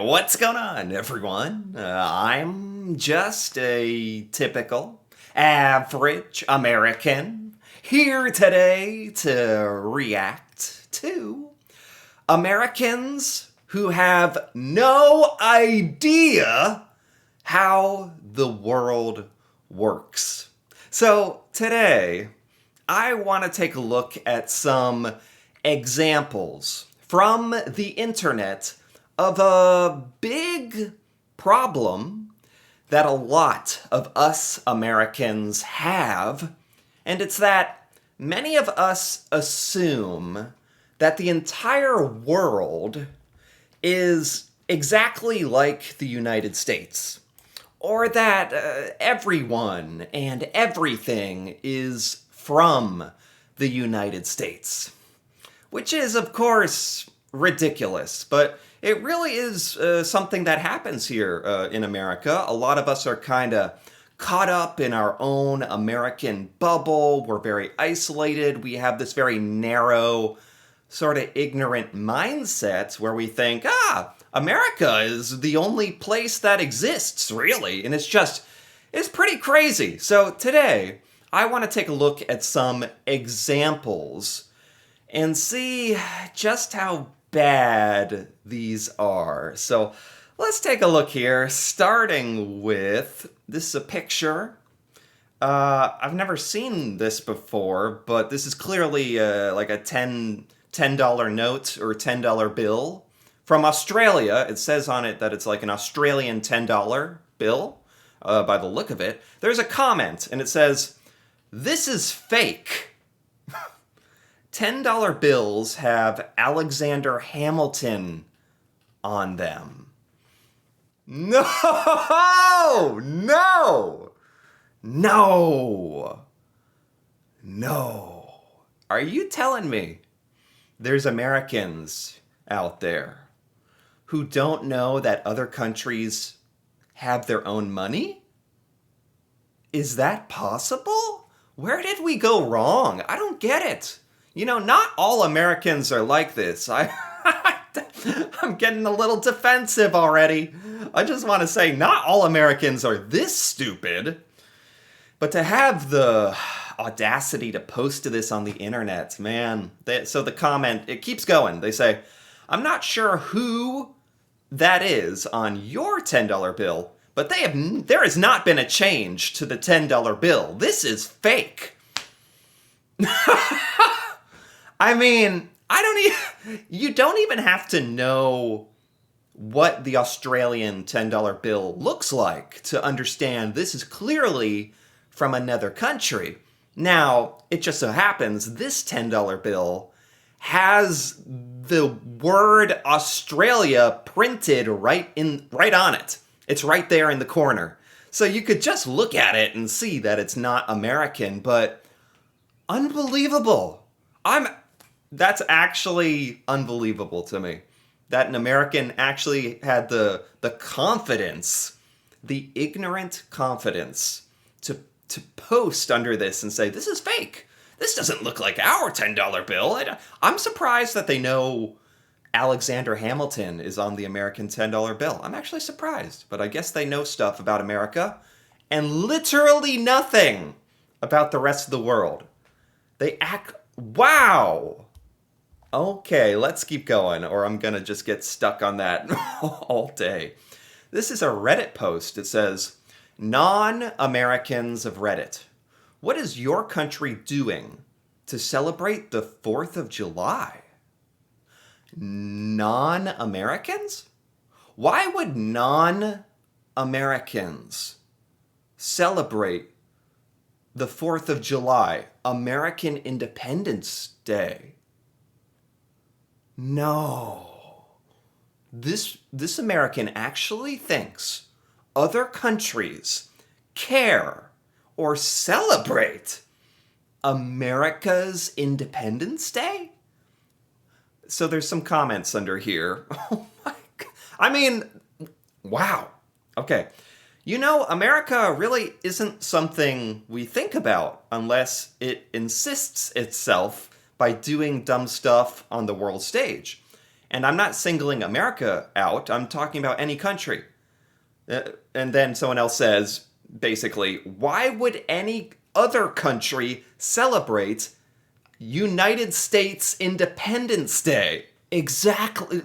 What's going on, everyone? I'm just a typical, average American here today to react to Americans who have no idea how the world works. So, today, I want to take a look at some examples from the internet of a big problem that a lot of us Americans have, and it's that many of us assume that the entire world is exactly like the United States, or that everyone and everything is from the United States. Which is, of course, ridiculous, but it really is something that happens here in America. A lot of us are kind of caught up in our own American bubble. We're very isolated. We have this very narrow, sort of ignorant mindset where we think, America is the only place that exists, really. And it's pretty crazy. So today, I want to take a look at some examples and see just how bad these are. So let's take a look here, starting with this is a picture. I've never seen this before, but this is clearly like a $10 note or $10 bill from Australia. It says on it that it's like an Australian $10 bill by the look of it. There's a comment, and it says, "This is fake." $10 bills have Alexander Hamilton on them. No! No! No! No. Are you telling me there's Americans out there who don't know that other countries have their own money? Is that possible? Where did we go wrong? I don't get it. You know, not all Americans are like this. I'm getting a little defensive already. I just want to say, not all Americans are this stupid. But to have the audacity to post this on the internet, man. So the comment, it keeps going. They say, "I'm not sure who that is on your $10 bill, but there has not been a change to the $10 bill. This is fake." I mean, you don't even have to know what the Australian $10 bill looks like to understand this is clearly from another country. Now, it just so happens this $10 bill has the word Australia printed right on it. It's right there in the corner. So you could just look at it and see that it's not American, but unbelievable. That's actually unbelievable to me. That an American actually had the confidence, the ignorant confidence to post under this and say, "This is fake. This doesn't look like our $10 bill." I'm surprised that they know Alexander Hamilton is on the American $10 bill. I'm actually surprised, but I guess they know stuff about America and literally nothing about the rest of the world. They act, wow. Okay, let's keep going, or I'm gonna just get stuck on that all day. This is a Reddit post. It says, "Non-Americans of Reddit, what is your country doing to celebrate the 4th of July? Non-Americans? Why would non-Americans celebrate the 4th of July, American Independence Day? No. This American actually thinks other countries care or celebrate America's Independence Day?" So there's some comments under here. Oh my God. I mean, wow. Okay. You know, America really isn't something we think about unless it insists itself by doing dumb stuff on the world stage. And I'm not singling America out, I'm talking about any country. And then someone else says, basically, why would any other country celebrate United States Independence Day? Exactly.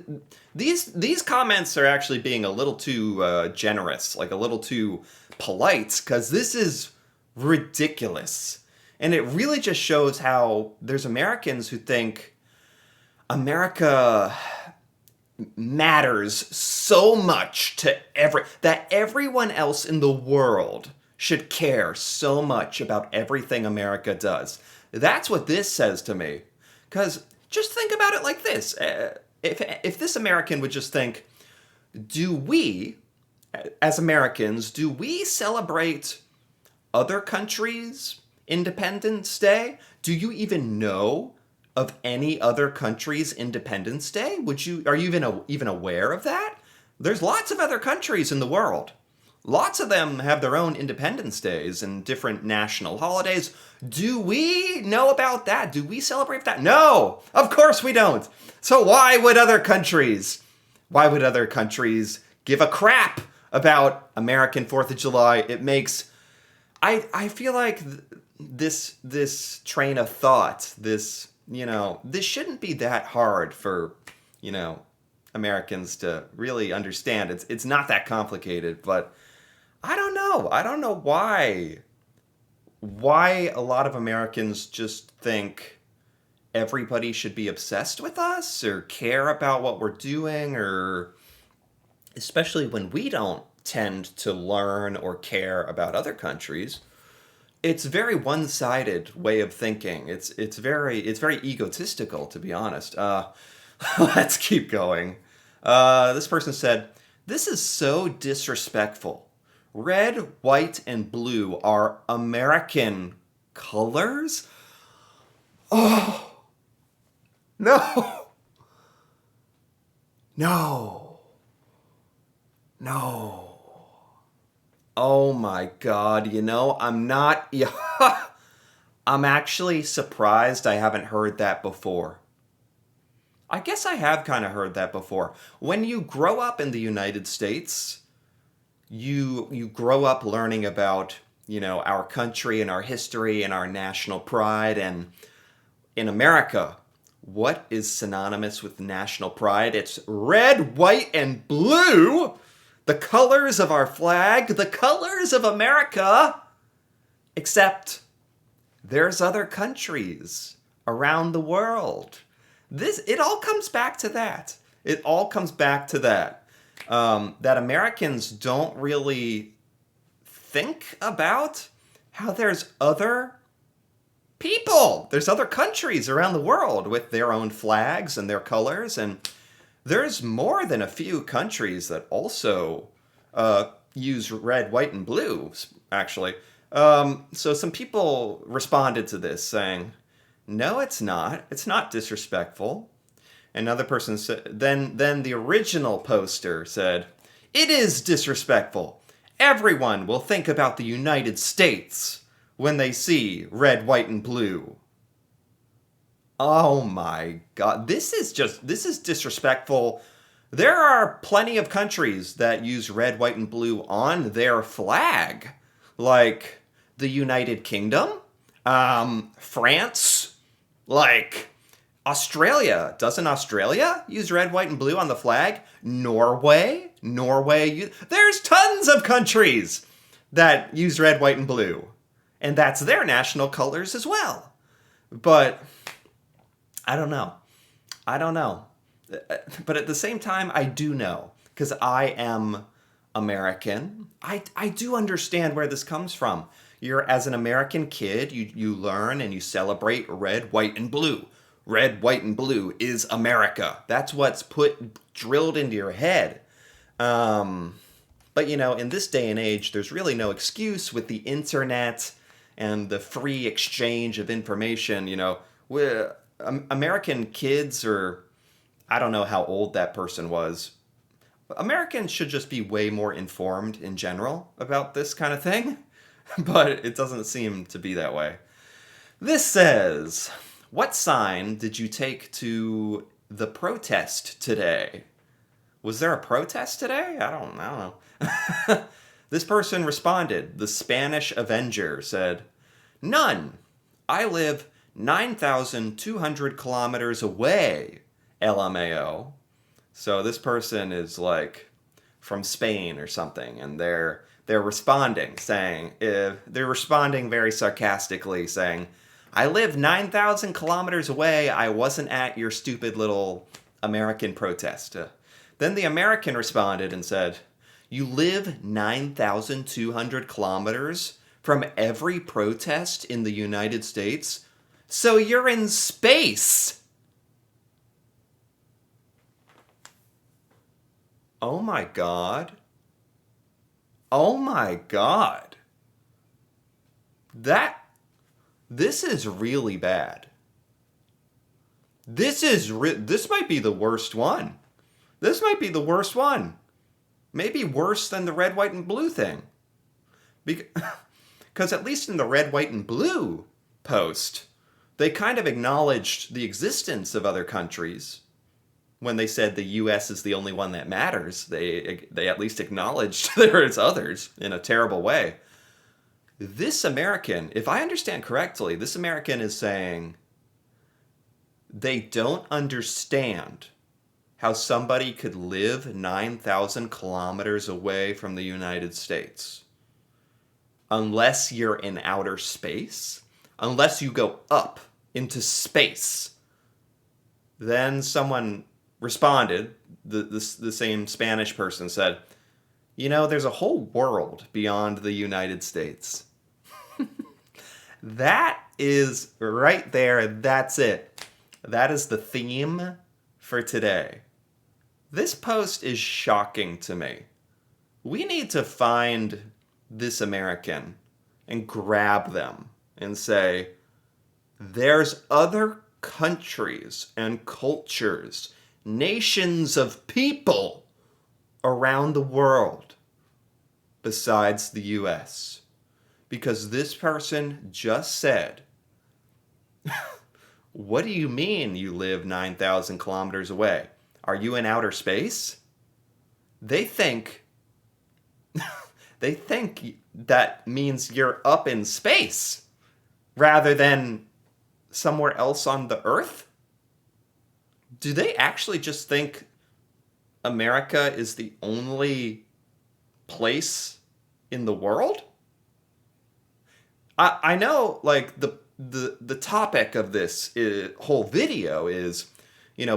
These comments are actually being a little too generous, like a little too polite, because this is ridiculous. And it really just shows how there's Americans who think America matters so much to that everyone else in the world should care so much about everything America does. That's what this says to me. Because just think about it like this. If this American would just think, do we, as Americans, do we celebrate other countries' Independence Day? Do you even know of any other country's Independence Day? Are you even aware of that? There's lots of other countries in the world. Lots of them have their own Independence Days and different national holidays. Do we know about that? Do we celebrate that? No, of course we don't. So why would other countries give a crap about American 4th of July? It makes, I feel like this train of thought, this shouldn't be that hard for, Americans to really understand. It's not that complicated, but I don't know. I don't know why a lot of Americans just think everybody should be obsessed with us or care about what we're doing, or especially when we don't tend to learn or care about other countries. It's very one-sided way of thinking. It's very egotistical, to be honest. Let's keep going. This person said, "This is so disrespectful. Red, white, and blue are American colors? Oh, no. No. No. Oh my God, I'm not... I'm actually surprised I haven't heard that before. I guess I have kind of heard that before. When you grow up in the United States, you grow up learning about, our country and our history and our national pride. And in America, what is synonymous with national pride? It's red, white, and blue. The colors of our flag, the colors of America. Except there's other countries around the world. It all comes back to that. It all comes back to that. That Americans don't really think about how there's other people. There's other countries around the world with their own flags and their colors. And there's more than a few countries that also use red, white, and blue, actually. So some people responded to this saying, no, it's not. It's not disrespectful. Another person said, then the original poster said, it is disrespectful. Everyone will think about the United States when they see red, white, and blue. Oh my God. This is disrespectful. There are plenty of countries that use red, white, and blue on their flag. Like the United Kingdom, France, like Australia. Doesn't Australia use red, white, and blue on the flag? Norway. There's tons of countries that use red, white, and blue. And that's their national colors as well. But I don't know. But at the same time, I do know, because I am American. I do understand where this comes from. As an American kid, you learn and you celebrate red, white, and blue. Red, white, and blue is America. That's what's drilled into your head. But in this day and age, there's really no excuse with the internet and the free exchange of information. American kids, or I don't know how old that person was. Americans should just be way more informed in general about this kind of thing. But it doesn't seem to be that way. This says, what sign did you take to the protest today. Was there a protest today? I don't know. This person responded. The Spanish Avenger said, "None. I live 9,200 kilometers away, LMAO." So this person is like from Spain or something, and they're responding they're responding very sarcastically saying, "I live 9,000 kilometers away. I wasn't at your stupid little American protest." Then the American responded and said, "You live 9,200 kilometers from every protest in the United States? So you're in space!" Oh my God. Oh my God. This is really bad. This might be the worst one. This might be the worst one. Maybe worse than the red, white, and blue thing. Because at least in the red, white, and blue post, they kind of acknowledged the existence of other countries. When they said the U.S. is the only one that matters, they at least acknowledged there is others in a terrible way. This American, if I understand correctly, this American is saying they don't understand how somebody could live 9,000 kilometers away from the United States unless you're in outer space, unless you go up into space. Then someone responded, the same Spanish person said, "There's a whole world beyond the United States." That is right there. That's it. That is the theme for today. This post is shocking to me. We need to find this American and grab them and say, there's other countries and cultures, nations of people around the world besides the US. Because this person just said, "What do you mean you live 9,000 kilometers away? Are you in outer space?" They think that means you're up in space rather than somewhere else on the earth. Do they actually just think America is the only place in the world? I know, like, the topic of this whole video is,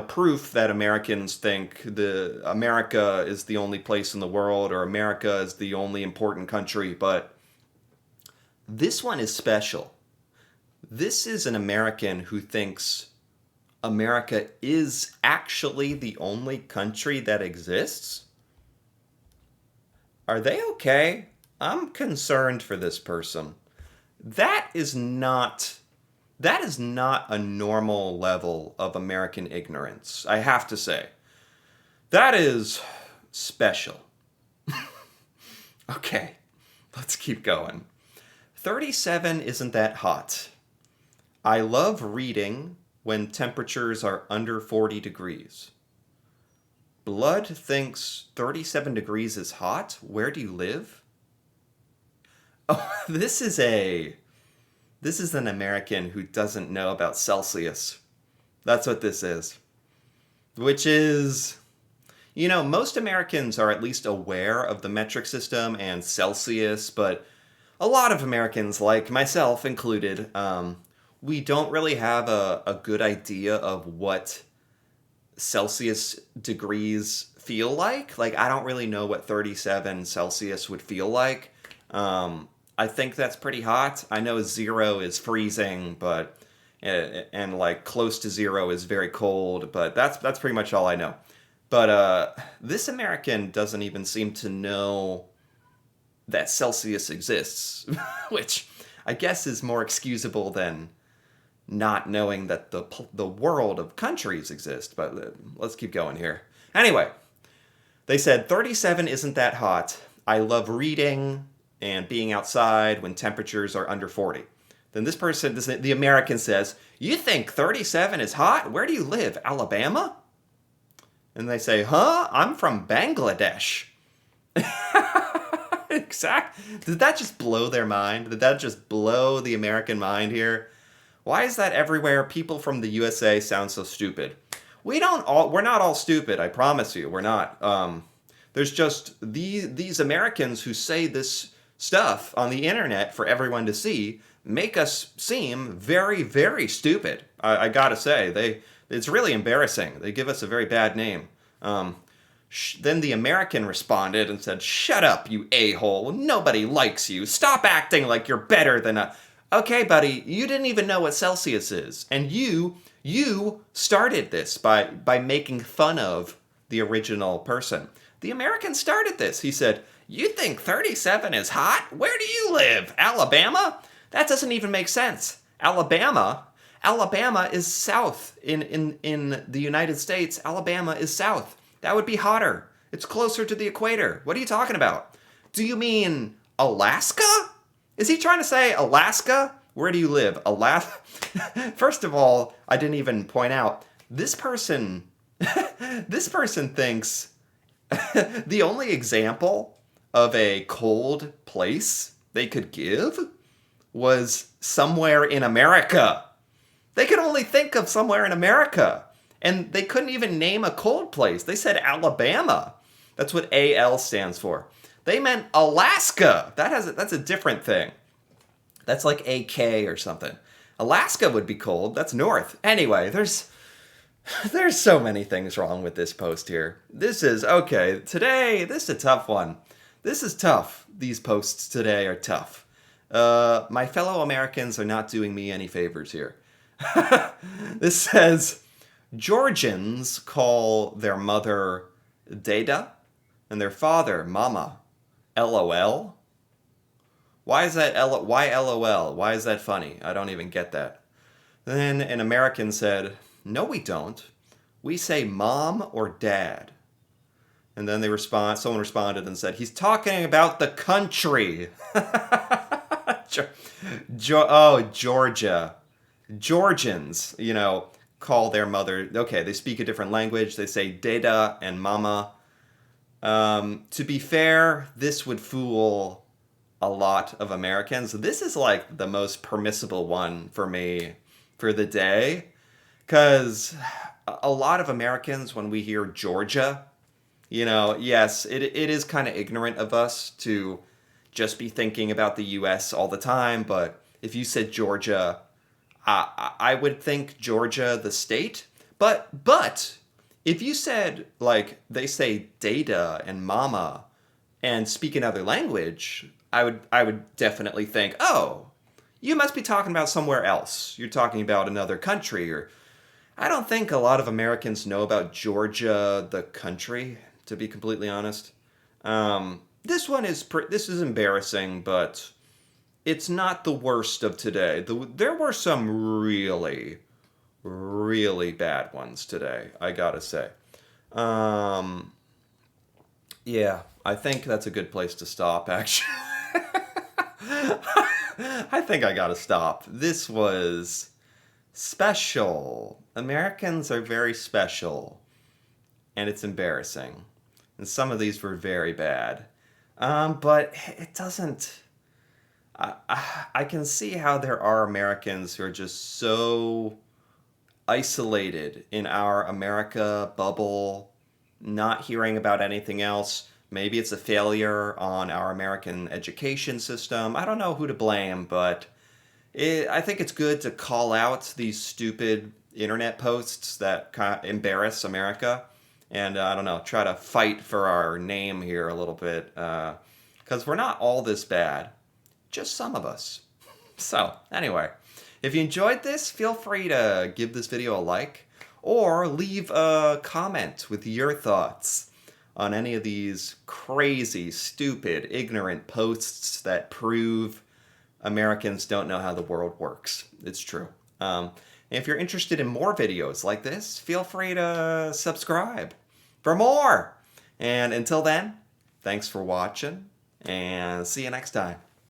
proof that Americans think America is the only place in the world or America is the only important country, but this one is special. This is an American who thinks America is actually the only country that exists. Are they okay? I'm concerned for this person. That is not a normal level of American ignorance, I have to say. That is special. Okay, let's keep going. 37 isn't that hot. I love reading when temperatures are under 40 degrees. Blood thinks 37 degrees is hot. Where do you live? Oh, this is an American who doesn't know about Celsius. That's what this is. Which is, most Americans are at least aware of the metric system and Celsius, but a lot of Americans, like myself included, we don't really have a good idea of what Celsius degrees feel like. Like, I don't really know what 37 Celsius would feel like. I think that's pretty hot. I know 0 is freezing, but and like close to 0 is very cold, but that's pretty much all I know. But this American doesn't even seem to know that Celsius exists, which I guess is more excusable than not knowing that the world of countries exist. But let's keep going here. Anyway, they said 37 isn't that hot. I love reading and being outside when temperatures are under 40. Then the American says, "You think 37 is hot? Where do you live? Alabama?" And they say, huh? I'm from Bangladesh. Exact. Did that just blow their mind? Did that just blow the American mind here? Why is that everywhere people from the USA sound so stupid? We're not all stupid, I promise you. We're not. There's just these Americans who say this stuff on the internet for everyone to see make us seem very, very stupid. I gotta say, it's really embarrassing. They give us a very bad name. Then the American responded and said, "Shut up, you a-hole. Nobody likes you. Stop acting like you're better than a..." Okay, buddy, you didn't even know what Celsius is. And you started this by making fun of the original person. The American started this. He said, "You think 37 is hot? Where do you live? Alabama? That doesn't even make sense. Alabama is south in the United States. Alabama is south. That would be hotter. It's closer to the equator. What are you talking about? Do you mean Alaska? Is he trying to say Alaska? Where do you live? Alaska?" First of all, I didn't even point out, this person thinks the only example of a cold place they could give was somewhere in America. They could only think of somewhere in America. And they couldn't even name a cold place. They said Alabama. That's what AL stands for. They meant Alaska. That's a different thing. That's like AK or something. Alaska would be cold. That's north. Anyway, there's so many things wrong with this post here. Today, this is a tough one. This is tough. These posts today are tough. My fellow Americans are not doing me any favors here. This says, Georgians call their mother Dada and their father Mama. LOL? Why is that why LOL? Why is that funny? I don't even get that. Then an American said, "No, we don't. We say mom or dad." And then someone responded and said, "He's talking about the country." Georgia. Georgians, call their mother, okay, they speak a different language. They say Dada and Mama. To be fair, this would fool a lot of Americans. This is like the most permissible one for me for the day. Because a lot of Americans, when we hear Georgia, yes, it is kind of ignorant of us to just be thinking about the U.S. all the time. But if you said Georgia, I would think Georgia, the state. But if you said, like, they say Dada and Mama and speak another language, I would definitely think, oh, you must be talking about somewhere else. You're talking about another country. Or I don't think a lot of Americans know about Georgia, the country, to be completely honest. This is embarrassing, but it's not the worst of today. There were some really, really bad ones today, I gotta say. Yeah, I think that's a good place to stop, actually. I think I gotta stop. This was special. Americans are very special, and it's embarrassing. And some of these were very bad. But it doesn't... I can see how there are Americans who are just so isolated in our America bubble, not hearing about anything else. Maybe it's a failure on our American education system. I don't know who to blame, but I think it's good to call out these stupid internet posts that kind of embarrass America. And I don't know, try to fight for our name here a little bit. Because we're not all this bad. Just some of us. So, anyway, if you enjoyed this, feel free to give this video a like or leave a comment with your thoughts on any of these crazy, stupid, ignorant posts that prove Americans don't know how the world works. It's true. If you're interested in more videos like this, feel free to subscribe for more. And until then, thanks for watching, and see you next time.